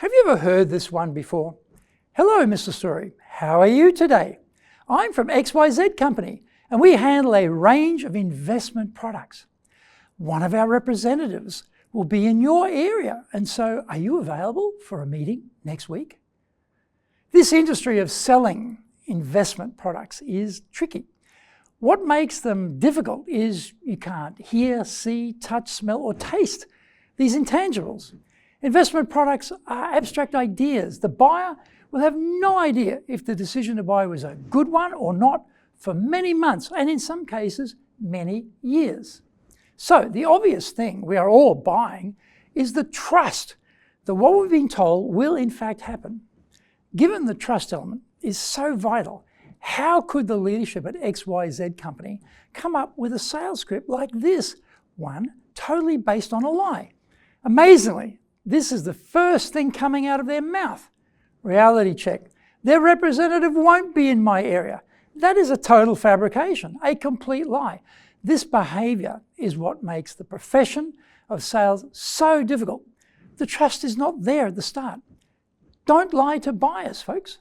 Have you ever heard this one before? Hello, Mr. Story. How are you today? I'm from XYZ Company, and we handle a range of investment products. One of our representatives will be in your area, and so are you available for a meeting next week? This industry of selling investment products is tricky. What makes them difficult is you can't hear, see, touch, smell, or taste these intangibles. Investment products are abstract ideas. The buyer will have no idea if the decision to buy was a good one or not for many months, and in some cases, many years. So the obvious thing we are all buying is the trust that what we've been told will in fact happen. Given the trust element is so vital, how could the leadership at XYZ Company come up with a sales script like this one, totally based on a lie? Amazingly, this is the first thing coming out of their mouth. Reality check. Their representative won't be in my area. That is a total fabrication, a complete lie. This behavior is what makes the profession of sales so difficult. The trust is not there at the start. Don't lie to buyers, folks.